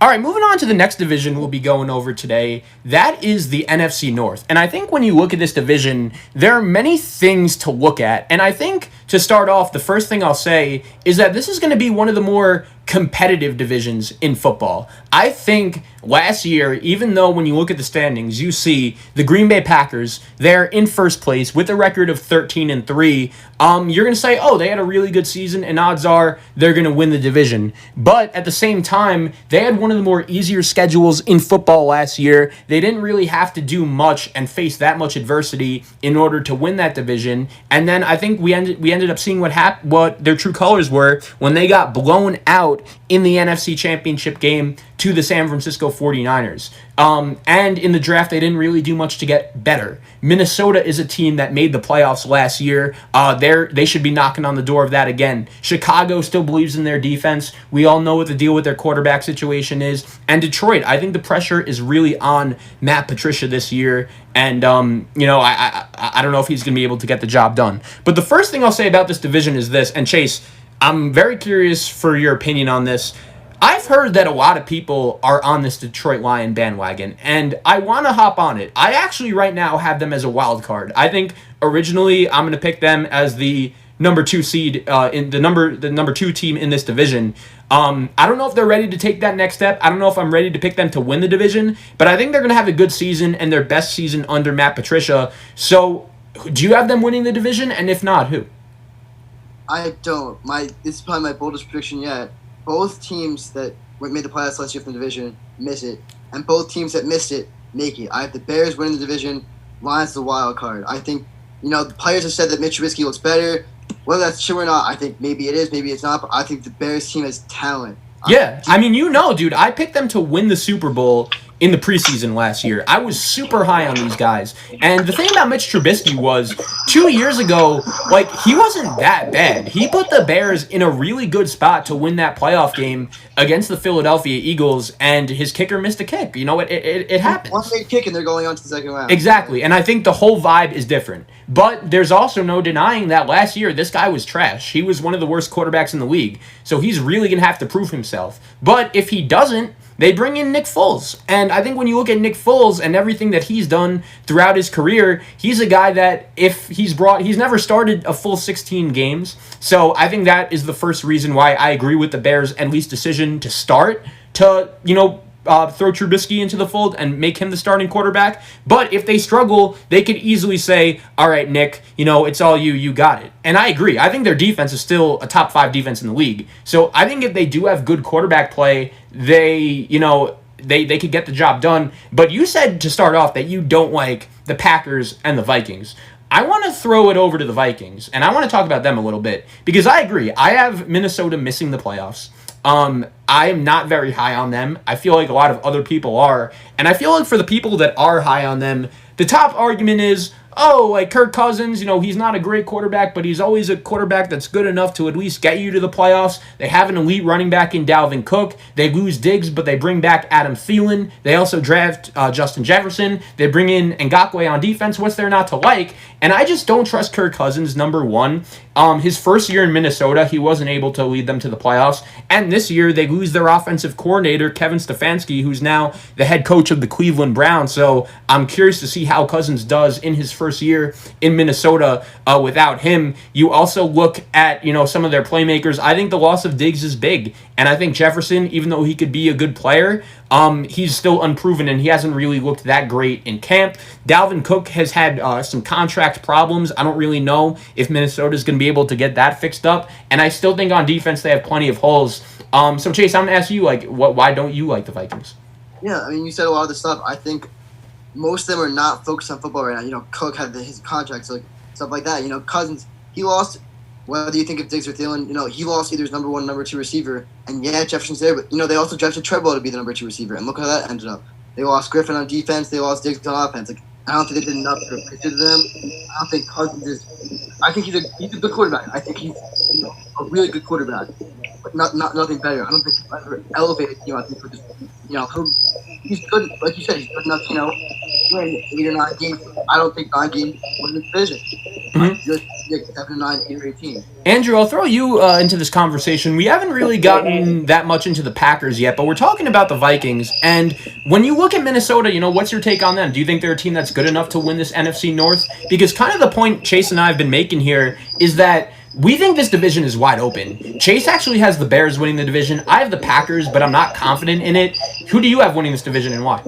All right, moving on to the next division we'll be going over today. That is the NFC North. And I think when you look at this division, there are many things to look at. And I think to start off, the first thing I'll say is that this is going to be one of the more competitive divisions in football. I think last year, even though when you look at the standings, you see the Green Bay Packers, they're in first place with a record of 13-3. You're going to say, oh, they had a really good season, and odds are they're going to win the division. But at the same time, they had one of the more easier schedules in football last year. They didn't really have to do much and face that much adversity in order to win that division. And then I think we ended up seeing what their true colors were when they got blown out in the NFC Championship game to the San Francisco 49ers. And in the draft, they didn't really do much to get better. Minnesota is a team that made the playoffs last year. They should be knocking on the door of that again. Chicago still believes in their defense. We all know what the deal with their quarterback situation is. And Detroit, I think the pressure is really on Matt Patricia this year. And, I don't know if he's going to be able to get the job done. But the first thing I'll say about this division is this, and Chase, I'm very curious for your opinion on this. I've heard that a lot of people are on this Detroit Lion bandwagon, and I want to hop on it. I actually right now have them as a wild card. I think originally I'm going to pick them as the number 2 seed in the number 2 team in this division. I don't know if they're ready to take that next step. I don't know if I'm ready to pick them to win the division, but I think they're going to have a good season and their best season under Matt Patricia. So, do you have them winning the division? And if not, who? I don't. This is probably my boldest prediction yet. Both teams that made the playoffs last year from the division miss it, and both teams that missed it make it. I have the Bears winning the division, Lions the wild card. I think, the players have said that Mitch Trubisky looks better. Whether that's true or not, I think maybe it is, maybe it's not, but I think the Bears team has talent. Yeah, dude, I picked them to win the Super Bowl in the preseason last year. I was super high on these guys. And the thing about Mitch Trubisky was 2 years ago, he wasn't that bad. He put the Bears in a really good spot to win that playoff game against the Philadelphia Eagles, and his kicker missed a kick. It happens. One big kick, and they're going on to the second round. Exactly, and I think the whole vibe is different. But there's also no denying that last year, this guy was trash. He was one of the worst quarterbacks in the league, so he's really going to have to prove himself. But if he doesn't, they bring in Nick Foles. And I think when you look at Nick Foles and everything that he's done throughout his career, he's a guy that he's never started a full 16 games. So I think that is the first reason why I agree with the Bears' at least decision to start to, throw Trubisky into the fold and make him the starting quarterback. But if they struggle, they could easily say, all right, Nick, it's all you. You got it. And I agree. I think their defense is still a top 5 defense in the league. So I think if they do have good quarterback play, they could get the job done. But you said to start off that you don't like the Packers and the Vikings. I want to throw it over to the Vikings, and I want to talk about them a little bit, because I agree. I have Minnesota missing the playoffs. I am not very high on them. I feel like a lot of other people are. And I feel like for the people that are high on them, the top argument is, Kirk Cousins, he's not a great quarterback, but he's always a quarterback that's good enough to at least get you to the playoffs. They have an elite running back in Dalvin Cook. They lose Diggs, but they bring back Adam Thielen. They also draft Justin Jefferson. They bring in Ngakoue on defense. What's there not to like? And I just don't trust Kirk Cousins, number one. His first year in Minnesota, he wasn't able to lead them to the playoffs. And this year, they lose their offensive coordinator, Kevin Stefanski, who's now the head coach of the Cleveland Browns. So I'm curious to see how Cousins does in his first year in Minnesota without him. You also look at, some of their playmakers. I think the loss of Diggs is big. And I think Jefferson, even though he could be a good player, he's still unproven, and he hasn't really looked that great in camp. Dalvin Cook has had some contract problems. I don't really know if Minnesota's going to be able to get that fixed up. And I still think on defense they have plenty of holes. So, Chase, I'm going to ask you, why don't you like the Vikings? Yeah, you said a lot of the stuff. I think most of them are not focused on football right now. Cook had his contract, so stuff like that. Cousins, he lost. Whether you think of Diggs or Thielen, he lost either his number 1 or number 2 receiver. And yeah, Jefferson's there, but they also drafted Treadwell to be the number 2 receiver, and look how that ended up. They lost Griffin on defense. They lost Diggs on offense. I don't think they did enough to replace them. I don't think Cousins is. I think he's a good quarterback. I think he's a really good quarterback, but nothing better. I don't think he's ever elevated. I think he's good. Like you said, he's good enough. win 8 or 9 games. I don't think 9 games win the division. I just predict 7 or 9, 8 or 18. Andrew, I'll throw you into this conversation. We haven't really gotten that much into the Packers yet, but we're talking about the Vikings. And when you look at Minnesota, what's your take on them? Do you think they're a team that's good enough to win this NFC North? Because kind of the point Chase and I have been making here is that we think this division is wide open. Chase actually has the Bears winning the division. I have the Packers, but I'm not confident in it. Who do you have winning this division and why?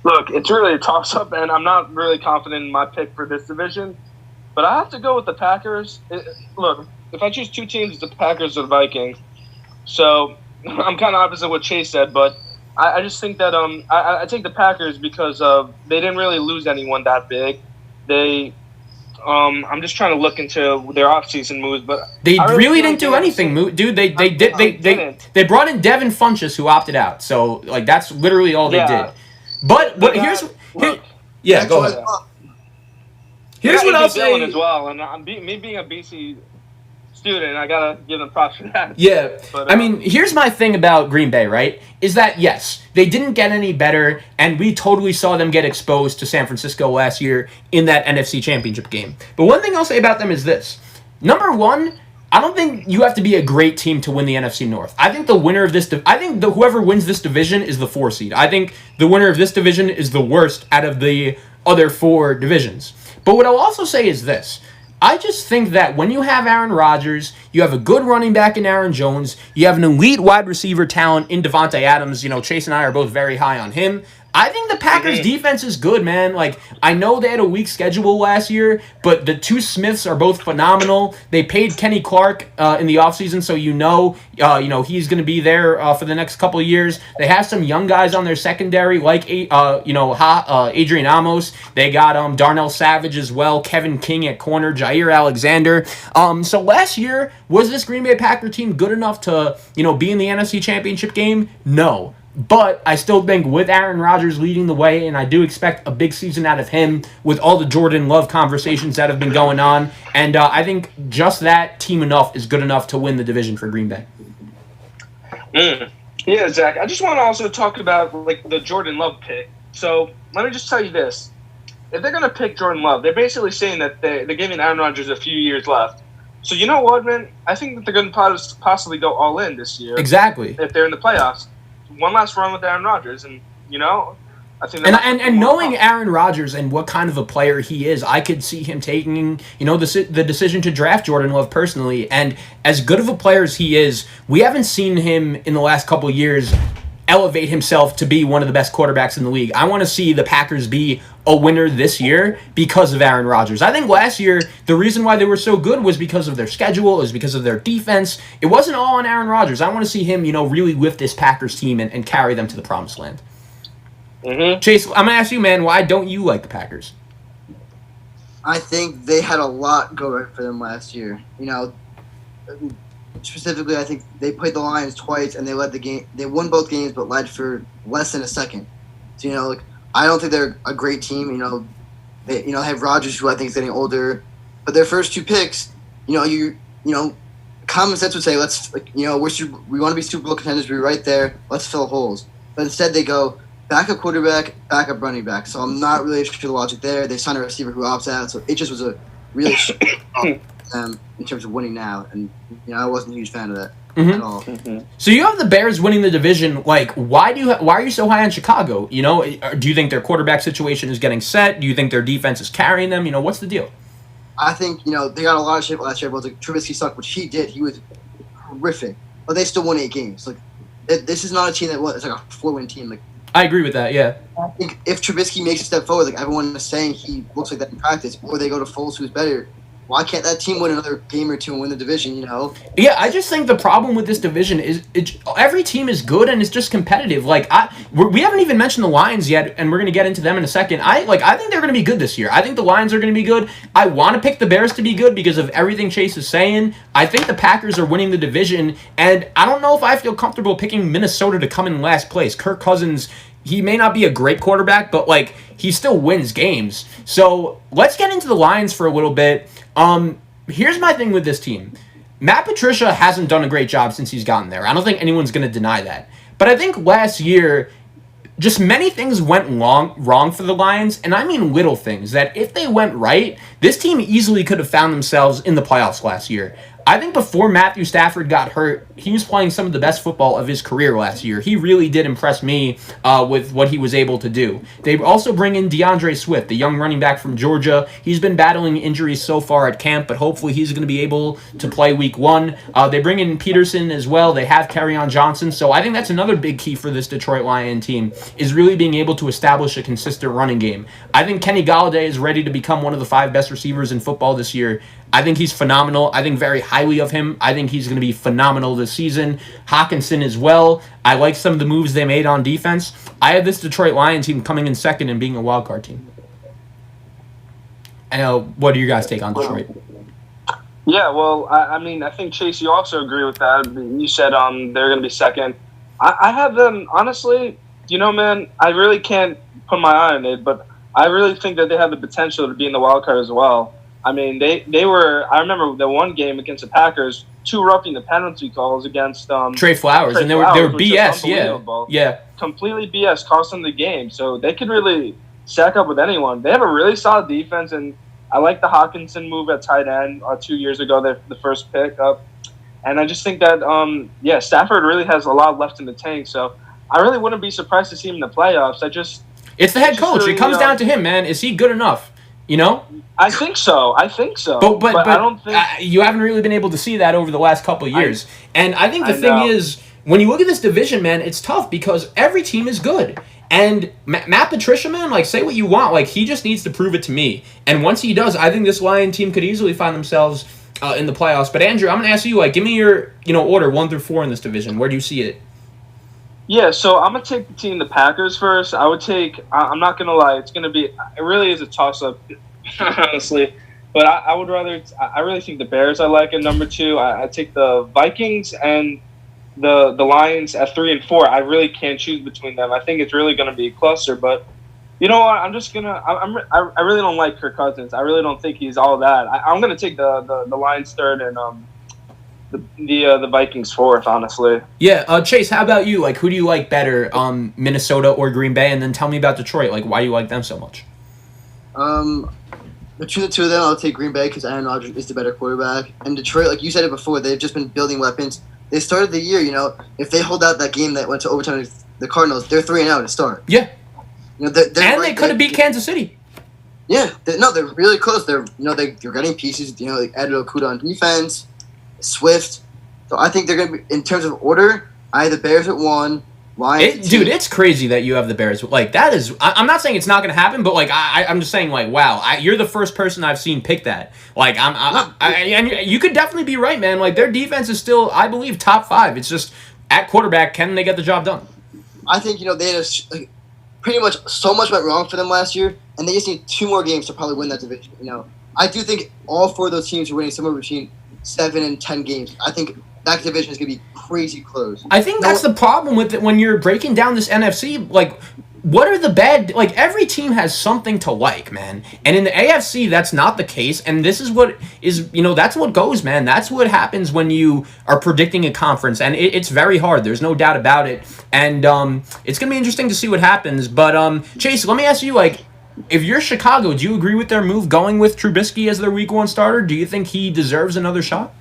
Look, it's really a toss-up, and I'm not really confident in my pick for this division. But I have to go with the Packers. Look, if I choose two teams, it's the Packers or the Vikings. So I'm kind of opposite what Chase said, but I just think that I take the Packers because they didn't really lose anyone that big. I'm just trying to look into their offseason moves, but they really didn't do anything, dude. They brought in Devin Funchess, who opted out. So like that's literally all they did. But go ahead. Here's what I'll say as well, and me being a BC student, I gotta give them props for that. Yeah, but, here's my thing about Green Bay, right? Is that yes, they didn't get any better, and we totally saw them get exposed to San Francisco last year in that NFC Championship game. But one thing I'll say about them is this: number one, I don't think you have to be a great team to win the NFC North. I think the winner of this, whoever wins this division is the 4 seed. I think the winner of this division is the worst out of the other 4 divisions. But what I'll also say is this. I just think that when you have Aaron Rodgers, you have a good running back in Aaron Jones, you have an elite wide receiver talent in Devontae Adams. Chase and I are both very high on him. I think the Packers' defense is good, man. Like, I know they had a weak schedule last year, but the two Smiths are both phenomenal. They paid Kenny Clark in the offseason, so he's going to be there for the next couple of years. They have some young guys on their secondary, like Adrian Amos. They got Darnell Savage as well, Kevin King at corner, Jair Alexander. So last year, was this Green Bay Packer team good enough to be in the NFC Championship game? No. But I still think with Aaron Rodgers leading the way, and I do expect a big season out of him with all the Jordan Love conversations that have been going on, and I think just that team enough is good enough to win the division for Green Bay. Yeah, Zach, I just want to also talk about the Jordan Love pick. So let me just tell you this. If they're going to pick Jordan Love, they're basically saying that they're giving Aaron Rodgers a few years left. So you know what, man? I think that they're going to possibly go all in this year. Exactly. If they're in the playoffs. One last run with Aaron Rodgers, and I think and knowing Aaron Rodgers and what kind of a player he is, I could see him taking the decision to draft Jordan Love personally. And as good of a player as he is, we haven't seen him in the last couple of years elevate himself to be one of the best quarterbacks in the league. I want to see the Packers be a winner this year because of Aaron Rodgers. I think last year, the reason why they were so good was because of their schedule, it was because of their defense. It wasn't all on Aaron Rodgers. I want to see him, really lift this Packers team and carry them to the promised land. Mm-hmm. Chase, I'm going to ask you, man, why don't you like the Packers? I think they had a lot go right for them last year. Specifically, I think they played the Lions twice and they led the game. They won both games, but led for less than a second. So I don't think they're a great team. They have Rodgers, who I think is getting older, but their first 2 picks, common sense would say we want to be Super Bowl contenders. We're right there. Let's fill holes. But instead, they go backup quarterback, backup running back. So I'm not really sure the logic there. They signed a receiver who opts out, so it just was a really in terms of winning now, and I wasn't a huge fan of that at all. Mm-hmm. So you have the Bears winning the division. Why are you so high on Chicago? Do you think their quarterback situation is getting set? Do you think their defense is carrying them? What's the deal? I think they got a lot of shit last year. But Trubisky sucked, which he did. He was horrific, but they still won 8 games. This is not a team that it's like a 4-win team. I agree with that. Yeah. I think if Trubisky makes a step forward, everyone is saying he looks like that in practice, or they go to Foles, who's better. Why can't that team win another game or two and win the division, Yeah, I just think the problem with this division is every team is good and it's just competitive. We haven't even mentioned the Lions yet, and we're going to get into them in a second. I think they're going to be good this year. I think the Lions are going to be good. I want to pick the Bears to be good because of everything Chase is saying. I think the Packers are winning the division, and I don't know if I feel comfortable picking Minnesota to come in last place. Kirk Cousins, he may not be a great quarterback, but he still wins games. So let's get into the Lions for a little bit. Here's my thing with this team. Matt Patricia hasn't done a great job since he's gotten there. I don't think anyone's going to deny that. But I think last year, just many things went wrong for the Lions, and I mean little things, that if they went right, this team easily could have found themselves in the playoffs last year. I think before Matthew Stafford got hurt, he was playing some of the best football of his career last year. He really did impress me with what he was able to do. They also bring in DeAndre Swift, the young running back from Georgia. He's been battling injuries so far at camp, but hopefully he's going to be able to play week 1. They bring in Peterson as well. They have Kerryon Johnson. So I think that's another big key for this Detroit Lion team, is really being able to establish a consistent running game. I think Kenny Golladay is ready to become one of the 5 best receivers in football this year. I think he's phenomenal. I think very highly of him. I think he's going to be phenomenal this season. Hawkinson as well. I like some of the moves they made on defense. I have this Detroit Lions team coming in second and being a wild card team. I know. What do you guys take on Detroit? Yeah, well, I mean, I think, Chase, you also agree with that. You said they're going to be second. I have them, honestly, man, I really can't put my eye on it, but I really think that they have the potential to be in the wild card as well. I mean, they were. I remember the one game against the Packers, 2 roughing the penalty calls against Trey Flowers, and they were BS. Yeah, completely BS, cost them the game. So they could really stack up with anyone. They have a really solid defense, and I like the Hawkinson move at tight end 2 years ago. The first pick up, and I just think that Stafford really has a lot left in the tank. So I really wouldn't be surprised to see him in the playoffs. It's the head coach. Really, it comes down to him, man. Is he good enough? I think so. But I don't think you haven't really been able to see that over the last couple of years. And I think the thing is, when you look at this division, man, it's tough because every team is good. And Matt Patricia, man, like, say what you want, like, he just needs to prove it to me. And once he does, I think this Lion team could easily find themselves in the playoffs. But Andrew, I'm going to ask you, like, give me your order 1 through 4 in this division. Where do you see it? Yeah, so I'm going to take the Packers first. I would take, I'm not going to lie, it really is a toss-up, honestly. But I would rather, I really think the Bears I like at number 2. I take the Vikings and the Lions at 3 and 4. I really can't choose between them. I think it's really going to be a cluster. But you know what? I'm just going to, I really don't like Kirk Cousins. I really don't think he's all that. I'm going to take the Lions 3rd and the Vikings 4th, honestly. Yeah, Chase, how about you? Like, who do you like better, Minnesota or Green Bay? And then tell me about Detroit. Like, why do you like them so much? Between the two of them, I'll take Green Bay because Aaron Rodgers is the better quarterback. And Detroit, like you said it before, they've just been building weapons. They started the year, if they hold out that game that went to overtime with the Cardinals, they're 3-0 to start. Yeah. They're and they could have beat Kansas City. Yeah, they're really close. They're getting pieces. Like added Okuda on defense. Swift. So I think they're going to be, in terms of order, I have the Bears at 1, Lions Dude, it's crazy that you have the Bears. Like, that is, I'm not saying it's not going to happen, but, like, I'm just saying, like, wow, you're the first person I've seen pick that. Like, and you could definitely be right, man. Like, their defense is still, I believe, top 5. It's just, at quarterback, can they get the job done? I think, they had pretty much so much went wrong for them last year, and they just need 2 more games to probably win that division. I do think all 4 of those teams are winning somewhere between 7 and 10 games. I think that division is going to be crazy close. I think that's the problem with it when you're breaking down this NFC. Like, what are the bad... Like, every team has something to like, man. And in the AFC, that's not the case. And this is what is... that's what goes, man. That's what happens when you are predicting a conference. And it's very hard. There's no doubt about it. And it's going to be interesting to see what happens. But, Chase, let me ask you, like... If you're Chicago, do you agree with their move going with Trubisky as their Week 1 starter? Do you think he deserves another shot?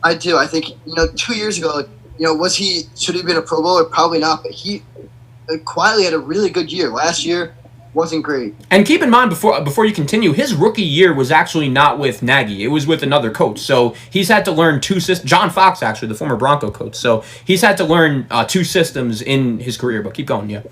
I do. I think 2 years ago, should he have been a Pro Bowler? Probably not. But he quietly had a really good year. Last year wasn't great. And keep in mind before you continue, his rookie year was actually not with Nagy. It was with another coach. So he's had to learn 2 systems. John Fox, actually, the former Bronco coach. So he's had to learn 2 systems in his career. But keep going, yeah.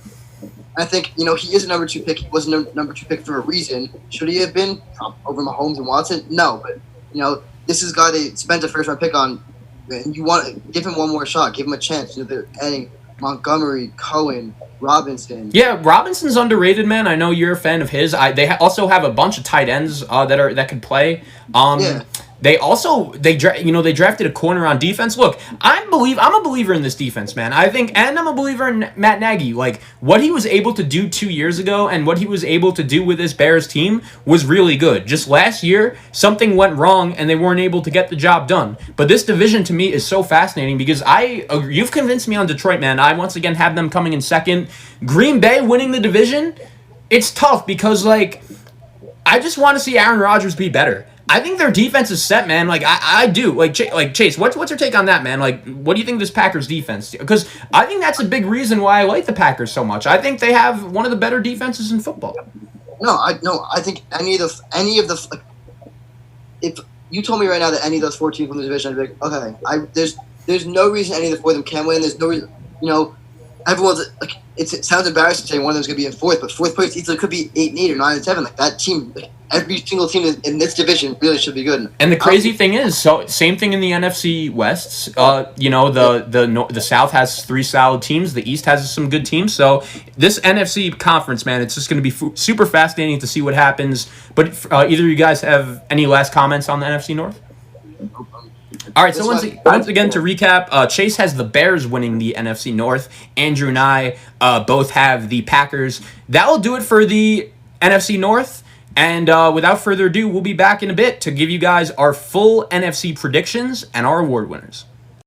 I think, he is a number 2 pick. He was a number 2 pick for a reason. Should he have been over Mahomes and Watson? No, but, this is a guy they spent a first-round pick on, and you want to give him one more shot. Give him a chance. They're adding Montgomery, Cohen, Robinson. Yeah, Robinson's underrated, man. I know you're a fan of his. They also have a bunch of tight ends that could play. Yeah. They also they drafted a corner on defense. Look, I'm a believer in this defense, man. I think, and I'm a believer in Matt Nagy. Like what he was able to do 2 years ago, and what he was able to do with this Bears team was really good. Just last year, something went wrong, and they weren't able to get the job done. But this division to me is so fascinating because you've convinced me on Detroit, man. I once again have them coming in second. Green Bay winning the division. It's tough because like I just want to see Aaron Rodgers be better. I think their defense is set, man. Like I do. Like Chase, what's your take on that, man? Like, what do you think of this Packers defense? Because I think that's a big reason why I like the Packers so much. I think they have one of the better defenses in football. I think any of the if you told me right now that any of those 4 teams from the division, I'd be like, okay, there's no reason any of the 4 of them can win. There's no reason, everyone's like, it sounds embarrassing saying one of them's going to be in 4th, but 4th place easily could be 8 and 8 or 9 and 7. Like that team, like, every single team in this division really should be good. And the crazy thing is, so same thing in the NFC West. The South has 3 solid teams. The East has some good teams. So this NFC conference, man, it's just going to be super fascinating to see what happens. But either of you guys have any last comments on the NFC North? All right, so once again, to recap, Chase has the Bears winning the NFC North. Andrew and I both have the Packers. That will do it for the NFC North. And without further ado, we'll be back in a bit to give you guys our full NFC predictions and our award winners.